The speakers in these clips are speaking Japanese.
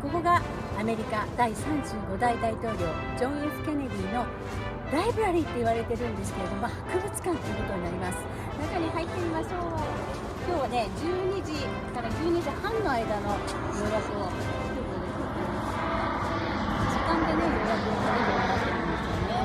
ここがアメリカ第35代大統領ジョン・ F ・ケネディのライブラリーって言われてるんですけれども、博物館ということになります。中に入ってみましょう。今日はね、12時から12時半の間の予約を時間でね、予約を取れるようになってるんですよね。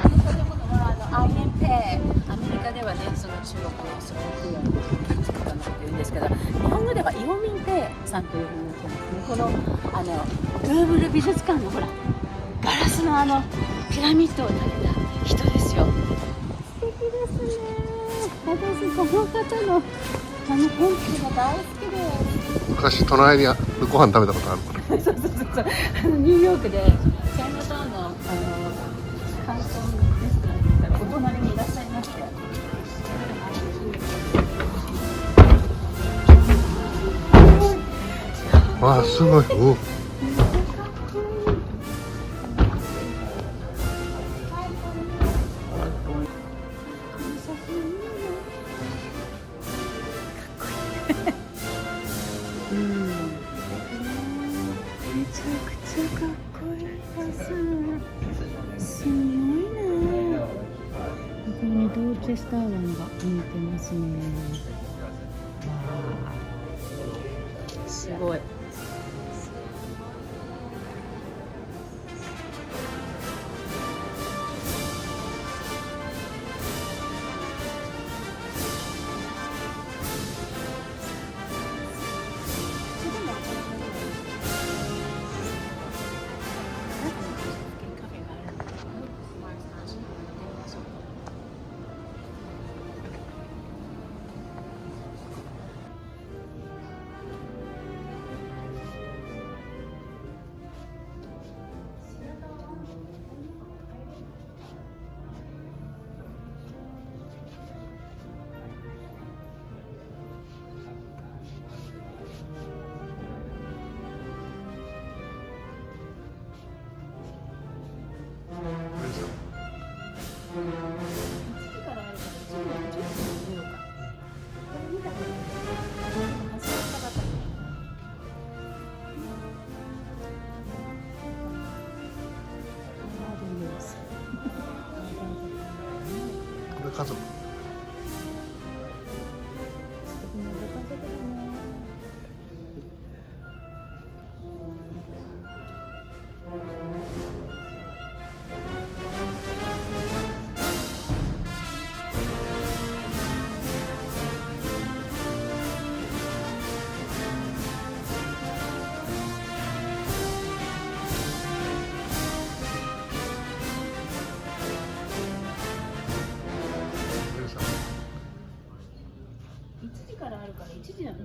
この建物はアイエンペイ、アメリカではね、その中国のその供養の建築家のこと言うんですけど、日本語ではイオミンペイさんというふうに言ってますね。このルーブル美術館のほらガラスのピラミッドを建てた人ですよ。素敵ですね。私この方の建築が大好きです。昔隣にご飯食べたことあるから。そうニューヨークでチャイナタウンの観光レストランに行ったらお隣にいらっしゃいまして、わあすごい。おめちゃくちゃかっこいいです。すごいね。ここにドーチェスター湾が見えてますね。わあ、すごい。これ家族。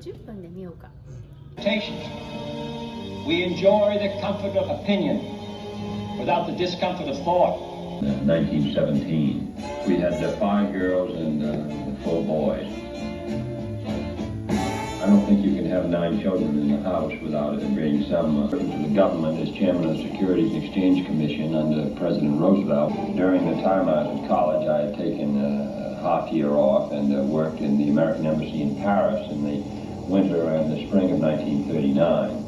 10分で見ようか。We enjoy the comfort of opinion without the discomfort of thought. 1917, we had 5 girls and 4 boys. I don't think you can have 9 children in the house without it being some to the government as chairman of the Securities and Exchange Commission under President Roosevelt. During the time I was at college, I had taken a half year off and worked in the American Embassy in Paris in the winter and the spring of 1939.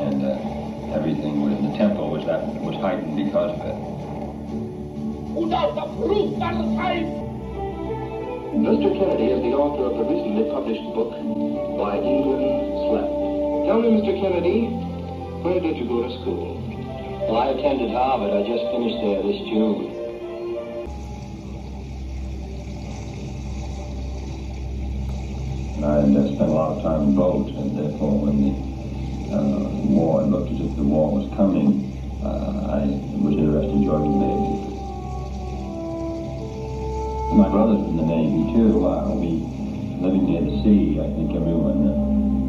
And everything was, the tempo was heightened because of it. Mr. Kennedy is the author of the recently published book, Why England Slept. Tell me, Mr. Kennedy, where did you go to school? Well, I attended Harvard. I just finished there this June. I had spent a lot of time in boats, and therefore when the war looked as if the war was coming, I was interested in joining the Navy. My brother's in the Navy too. We, living near the sea, I think everyone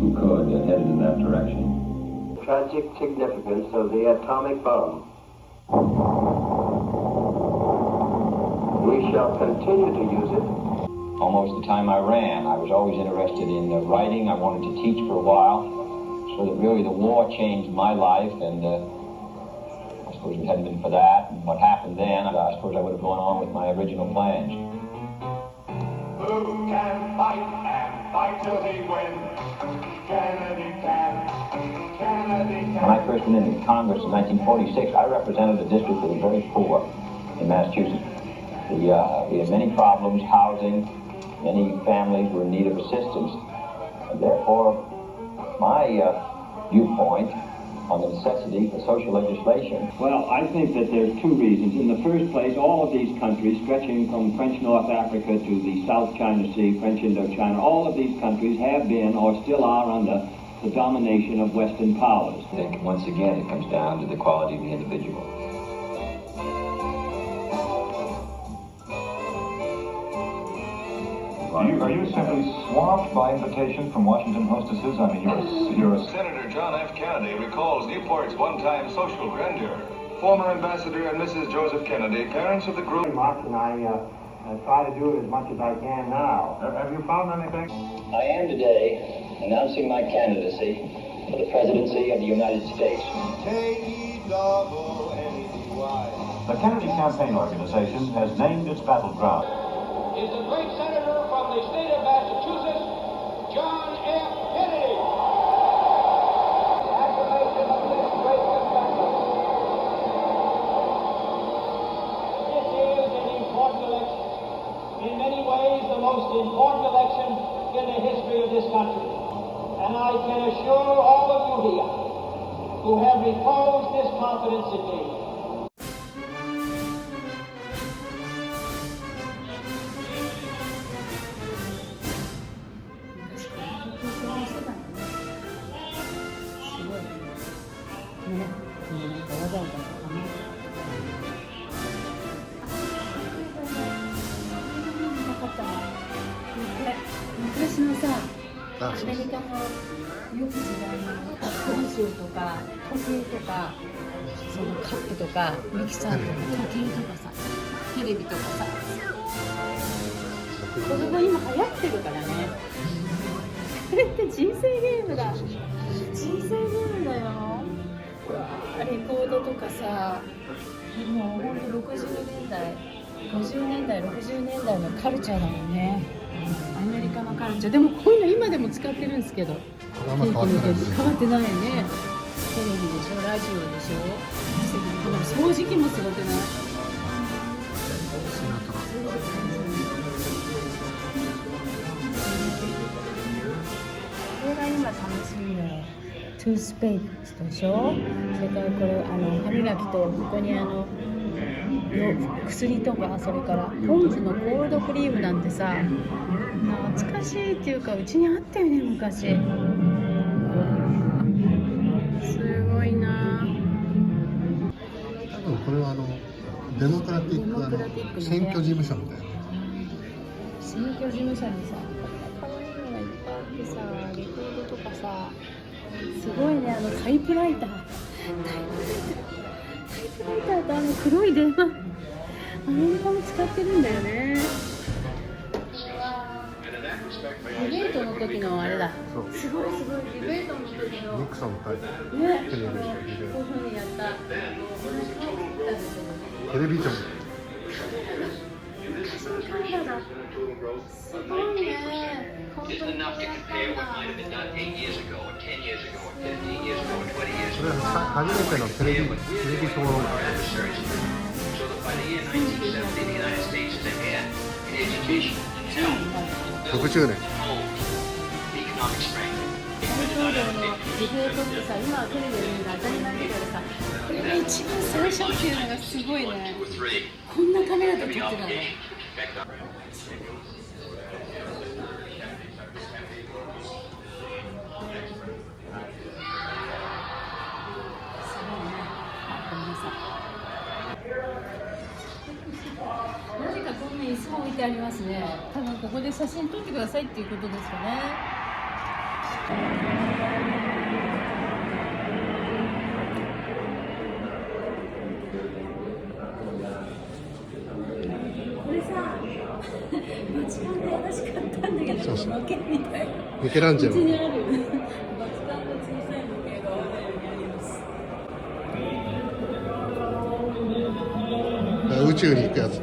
who could headed in that direction. Tragic significance of the atomic bomb. We shall continue to use it. Almost the time I ran, I was always interested in writing. I wanted to teach for a while, so that really the war changed my life, and I suppose if it hadn't been for that and what happened then, I suppose I would have gone on with my original plans. Who can fight and fight till he wins? Kennedy can. first went into Congress in 1946, I represented a district that was very poor in Massachusetts. We had many problems, housing, many families were in need of assistance. And therefore, my viewpoint on the necessity for social legislation. Well, I think that there's two reasons. In the first place, all of these countries, stretching from French North Africa to the South China Sea, French Indochina, all of these countries have been or still are under the domination of Western powers. I think, once again, it comes down to the quality of the individual. Are you simply swamped by invitations from Washington hostesses? I mean, you're a... Senator John F. Kennedy recalls Newport's one-time social grandeur. Former Ambassador and Mrs. Joseph Kennedy, parents of the group. Much, and I try to do it as much as I can now. Have you found anything? I am today announcing my candidacy for the presidency of the United States. The Kennedy Campaign Organization has named its battleground. Is the great senator from the state of Massachusetts, John F. Kennedy. The acclamation of this great convention. This is an important election. In many ways, the most important election in the history of this country. And I can assure all of you here who have reposed this confidence in me,昔のさ、アメリカの良き時代の風習とか時計とかそのカップとかミキサーとか時計とかさ、テレビとかさ、これが今流行ってるからね。これって人生ゲームだ。人生ゲームだよ。レコードとかさ、もうほんと60年代、50年代、60年代のカルチャーだもんね。アメリカのカルチャー。でもこういうの今でも使ってるんですけど、変わってないね。テレビでしょ、ラジオでしょ、掃除機もすごくない？これが今楽しみだよ。トゥースペーストでしょ。それからこれ歯磨きとここに薬とか、それからポンズのコールドクリームなんてさ、懐かしいっていうか、うちにあったよね昔。すごいな。多分これはデモクラティック選挙事務所みたいな。選挙事務所にさ、可愛いのがいっぱいあってさ、レコードとかさ、すごいね。タイプライターと黒い電話、アメリカも使ってるんだよね。ディベートの時のあれだ。すごいすごい、ディベートの時のニクソン対ね、テレビこういう風にやったテレビジョン。昔のカメラだ。すごいね。本当にやったんだ。それは初めてのテレビ討論会。60年。大統領のディベートってさ、今はテレビで見るの当たり前だけどさ、これが一番最初っていうのがすごいね。こんなカメラで撮ってたの。なぜかこんな椅子も置いてありますね。多分ここで写真撮ってくださいっていうことですかね。これさ、バチカンで私買ったんだけど、そうそう模型みたいな。ミケランジェロ。うちにあるバチカンの小さい模型が我が家にあります。宇宙に行くやつ。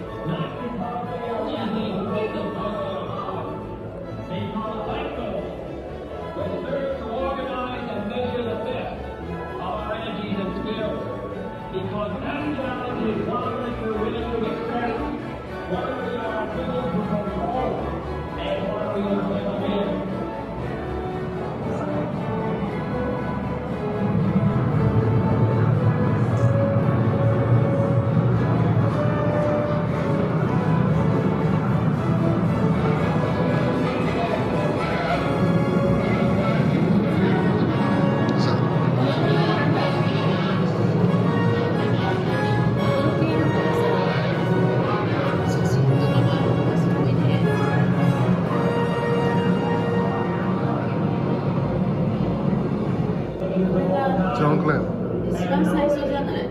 ジョン・クレン。一番最初じゃない？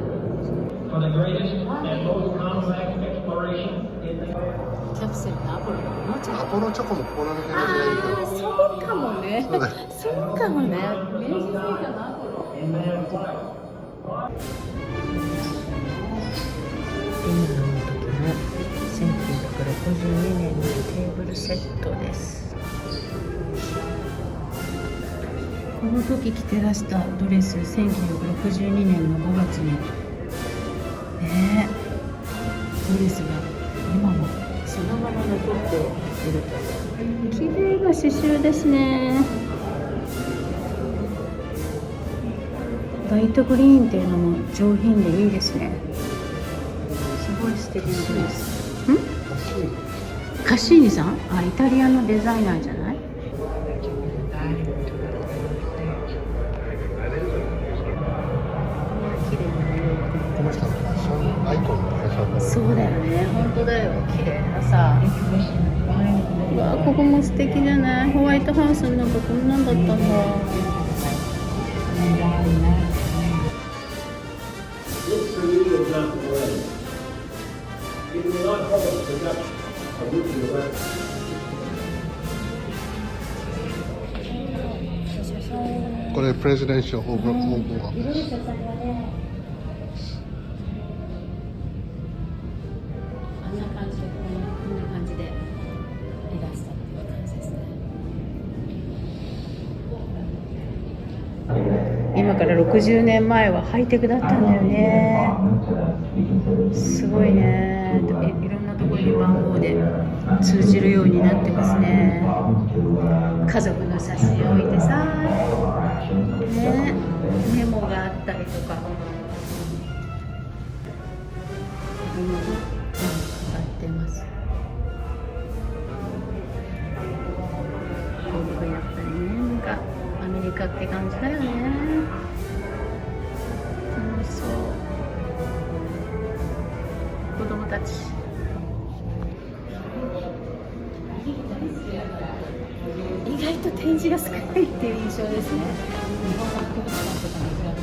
キャプセルのアポロのおもちゃ。アポロチョコもここら辺にないああ、そうかもね。そうだそうかもね。明治製菓のアポロ。今の時の1962年のテーブルセットです。この時着てらしたドレス、1962年の5月にドレスが今もそのまま残っていると。綺麗な刺繍ですね。ライトグリーンっていうのも上品でいいですね。すごい素敵なドレス。カッシーニさん？あ、イタリアのデザイナーじゃない？この人のファッションアイコンの会社だ。そうだよね、本当だよ、綺麗なさ。うわ、ここも素敵じゃない？ホワイトハウスの中こんなんだったんだ。これプレジデンシャルホームオフィス。あんな感じで、こんな感じでいらしたっていう感じですね。今から60年前はハイテクだったんだよね。すごいね。いろんなところに番号で通じるようになってますね。家族の写真を置いてさ、メモがあったりとか、子供が使ってます。ここやっぱりね、なんかアメリカって感じだよね。楽しそう。子供たち。意外と展示が少ないっていう印象ですね。日本の博物館とかに比べて。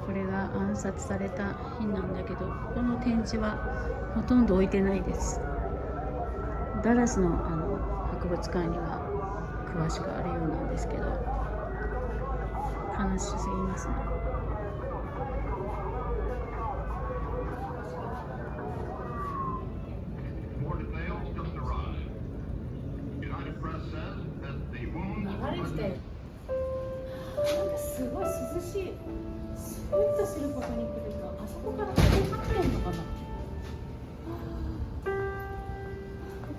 これが暗殺された日なんだけど、この展示はほとんど置いてないです。ダラスの博物館には詳しくあるようなんですけど、悲しすぎますね。流れてて、なんかすごい涼しい。スーッとすることに来ると、あそこからここ立ってんのかな。こ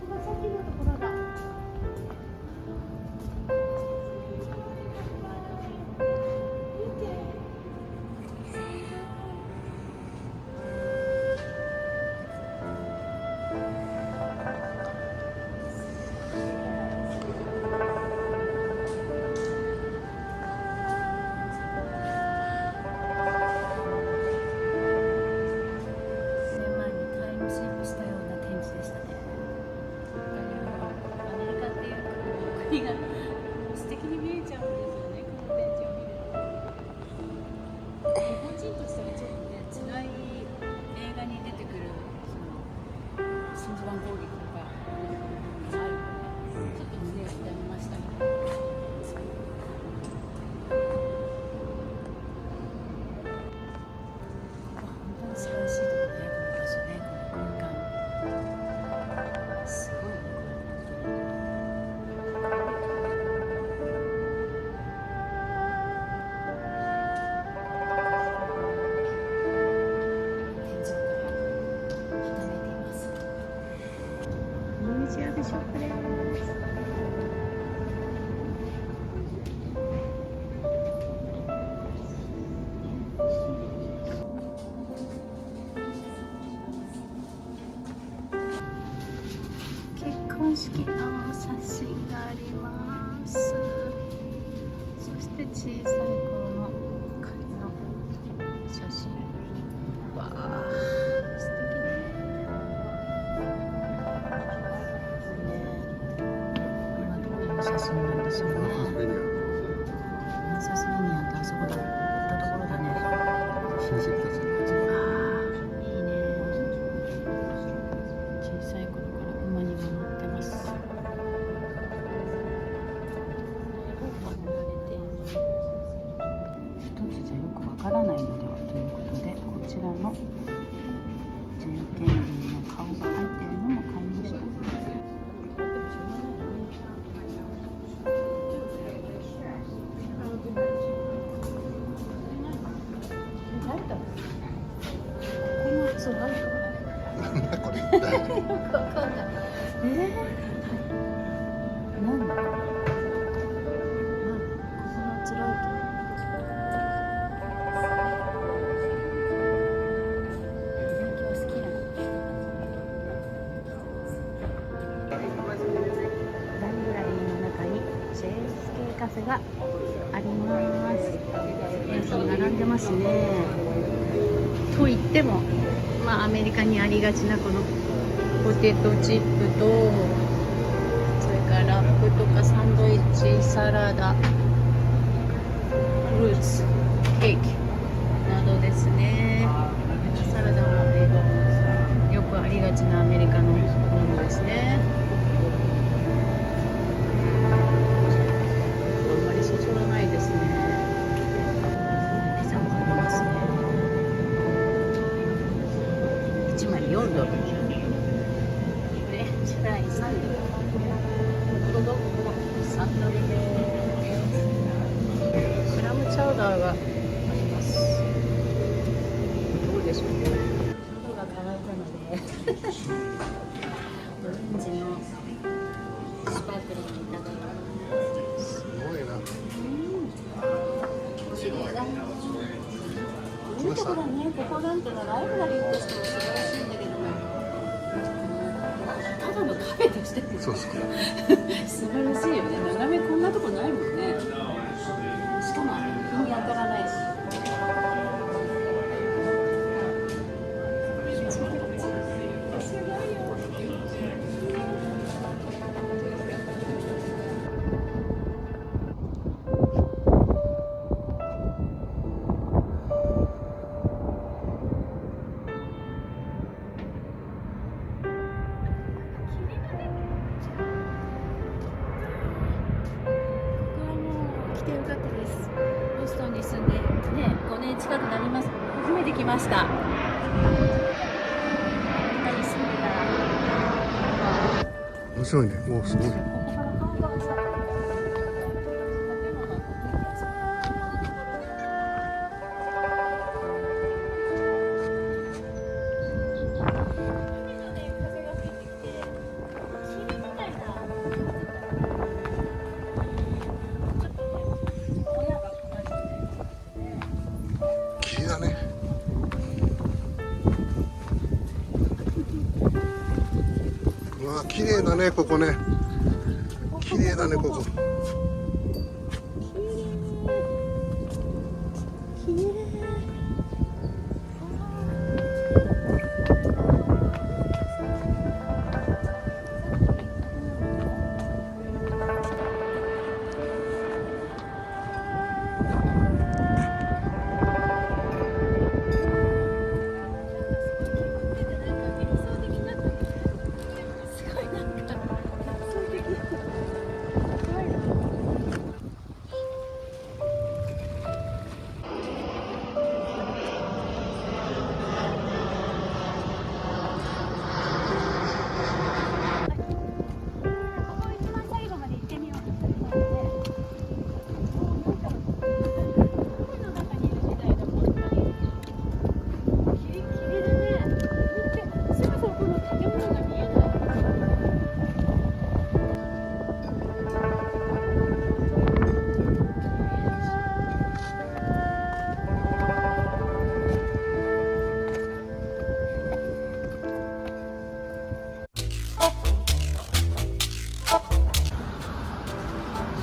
こがさっきのところだ。見て。素敵に見えちゃうんですよね、この展示を見ると。日本人としてはちょっとね、辛い映画に出てくるその真珠湾攻撃とかあるので、ちょっと胸を痛めましたけど。本当に素晴らしいところね、この場所ね、この空間。すごいね、これ。写真があります。そして小さい頃の仮の写真。わあ、素敵今どういう写真なんでしょうね。サスベニアってあそこだったところだね。親戚たち。いいね。小さい頃から馬にも乗ってます。一つじゃよくわからないのではということで、こちらのジェン・ケネディの顔が入っているのも買いました。そうあるなんだこれ一体。よくわかんない。なんだここのつらいと。勉強好きなの。ダングラリーの中に JSK カフェがあります。皆さん並んでますね。と言っても、まあアメリカにありがちなこのポテトチップと、それからラップとかサンドイッチ、サラダ、フルーツ、ケーキなどですね。サラダはよくありがちなアメリカのものですね。あんまりそそらないですね。ピザもありますね。1枚4ドル。フレンチフライ3ドル。ホットドッグも3ドルです。クラムチャウダーがあります。どうでしょうね。喉が渇いたのでオレンジのスパークリングいただきます。すごいな。綺麗だ。いいところね、ここなんてのライブラリーとしても素晴らしいんだけども、ただのカフェとしてもそうそう。素晴らしいよね。眺めこんなとこないもんね。しかも日に当たらないし。来てよかったです。ボストンに住んでね、5年近くなります。初めて来ました。アメリカに住んでたら、面白いね。おお、すごい。ここから看板さ、綺麗だね。うわ、綺麗だね、ここね。綺麗だね、ここ。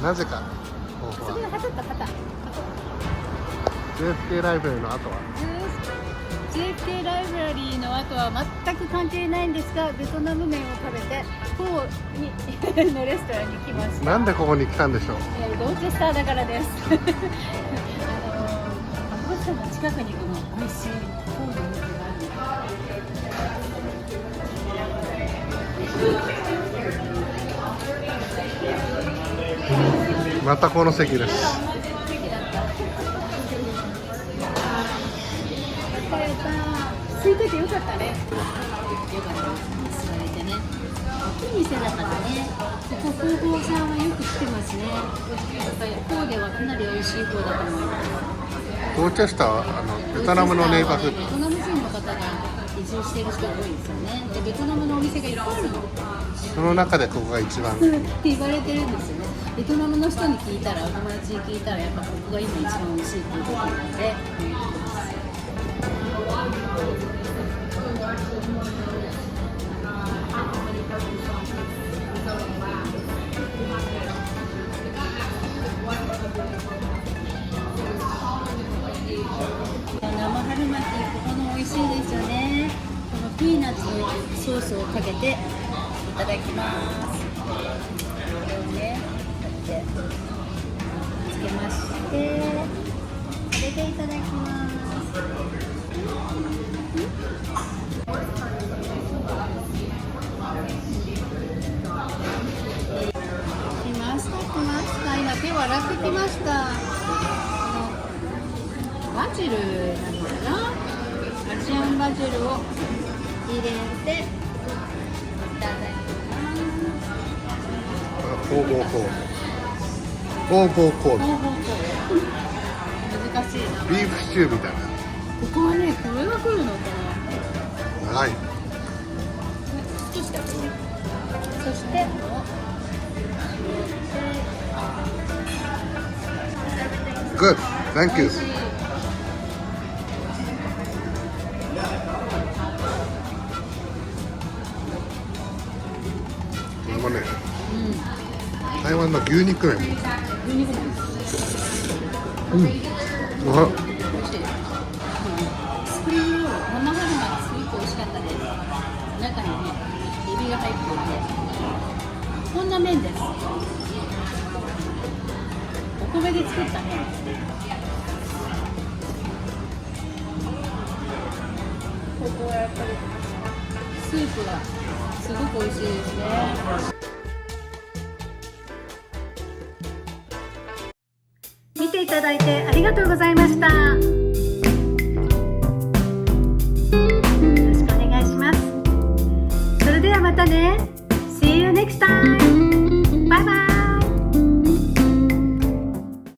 なぜかそこで旗と旗。 JFK ライブラリーの後は JFK ライブラリーの後は全く関係ないんですが、ベトナム麺を食べてフォーにのレストランに来ました。なんでここに来たんでしょう。ローチェスターだからです。博物館の近くにこの美味しいフォーのお店がある。またこの席です。空いててよかったね。よかったです。座れてね。大きい店だからね。ここ工房さんはよく来てますね。やっぱりフォーではかなり美味しいフォーだと思います。ローチェスターはベトナムのネイバーフーベトナム人の方が移住してる人が多いですよね。でベトナムのお店がいっぱいあるの。その中でここが一番って言われてるんですよね。ベトナムの人に聞いたら、お友達に聞いたら、やっぱここが今一番美味しいっていうことなので。生春巻き、ここの美味しいですよね。このピーナッツのソースをかけていただきます。これをね、こうやってつけまして、これでいただきます。来ました。今手を洗ってきました。バジルなのかな、アジアンバジルを入れていただきます。工房コード難しいな。ビーフシチューみたいな。ここはね、これが来るのかな。長い。少しだけね。そしてGood, thank you. これもね、台湾の牛肉麺。牛肉麺。うわ、美味しい。スプリングロール、生春巻きすごく美味しかったです。中にね、エビが入っていて、こんな麺です。お米で作った麺。ここはやっぱりスープがすごく美味しいですね。見ていただいてありがとうございました。